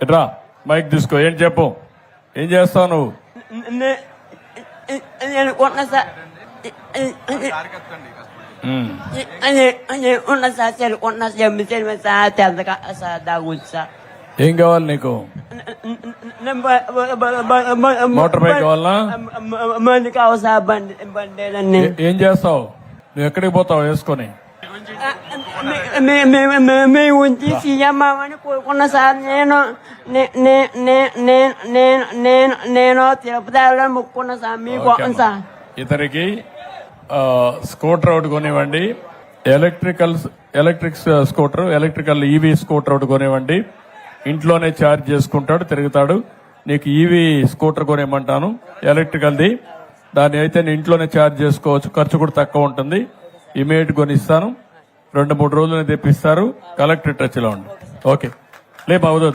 ఎట్రా మైక్ తీసుకో. ఏం చెప్పు, ఏం చేస్తావు నువ్వు? నేను కొన్న సార్ ఉన్న సార్ కొన్న సార్ తెల్లగా సార్ దాగుంది సార్. ఏం కావాలి నీకు? మోటార్ బైక్ కావాలా? మంది కావాలి సార్. బండి ఏం చేస్తావు నువ్వు? ఎక్కడికి పోతావు వేసుకొని? మేము ఉంచి సీఎం అని కోరుకున్నా సార్. నేను తిరుపతి మొక్కున్నా సార్. మీకు సార్ ఇతనికి స్కూటర్ ఒకటి కొనివ్వండి, electric scooter, electrical EV scooter ఒకటి కొనివ్వండి. ఇంట్లోనే ఛార్జ్ చేసుకుంటాడు, తిరుగుతాడు. నీకు ఈవీ స్కూటర్ కొనివ్వమంటాను, ఎలక్ట్రికల్ది. దాన్ని అయితే నేను ఇంట్లోనే ఛార్జ్ చేసుకోవచ్చు, ఖర్చు కూడా తక్కువ ఉంటుంది. ఇమీడియట్ కొనిస్తాను, 2-3 రోజులు తెప్పిస్తారు. కలెక్టర్ టచ్ లో ఉండి. ఓకే, లేపు అవదు.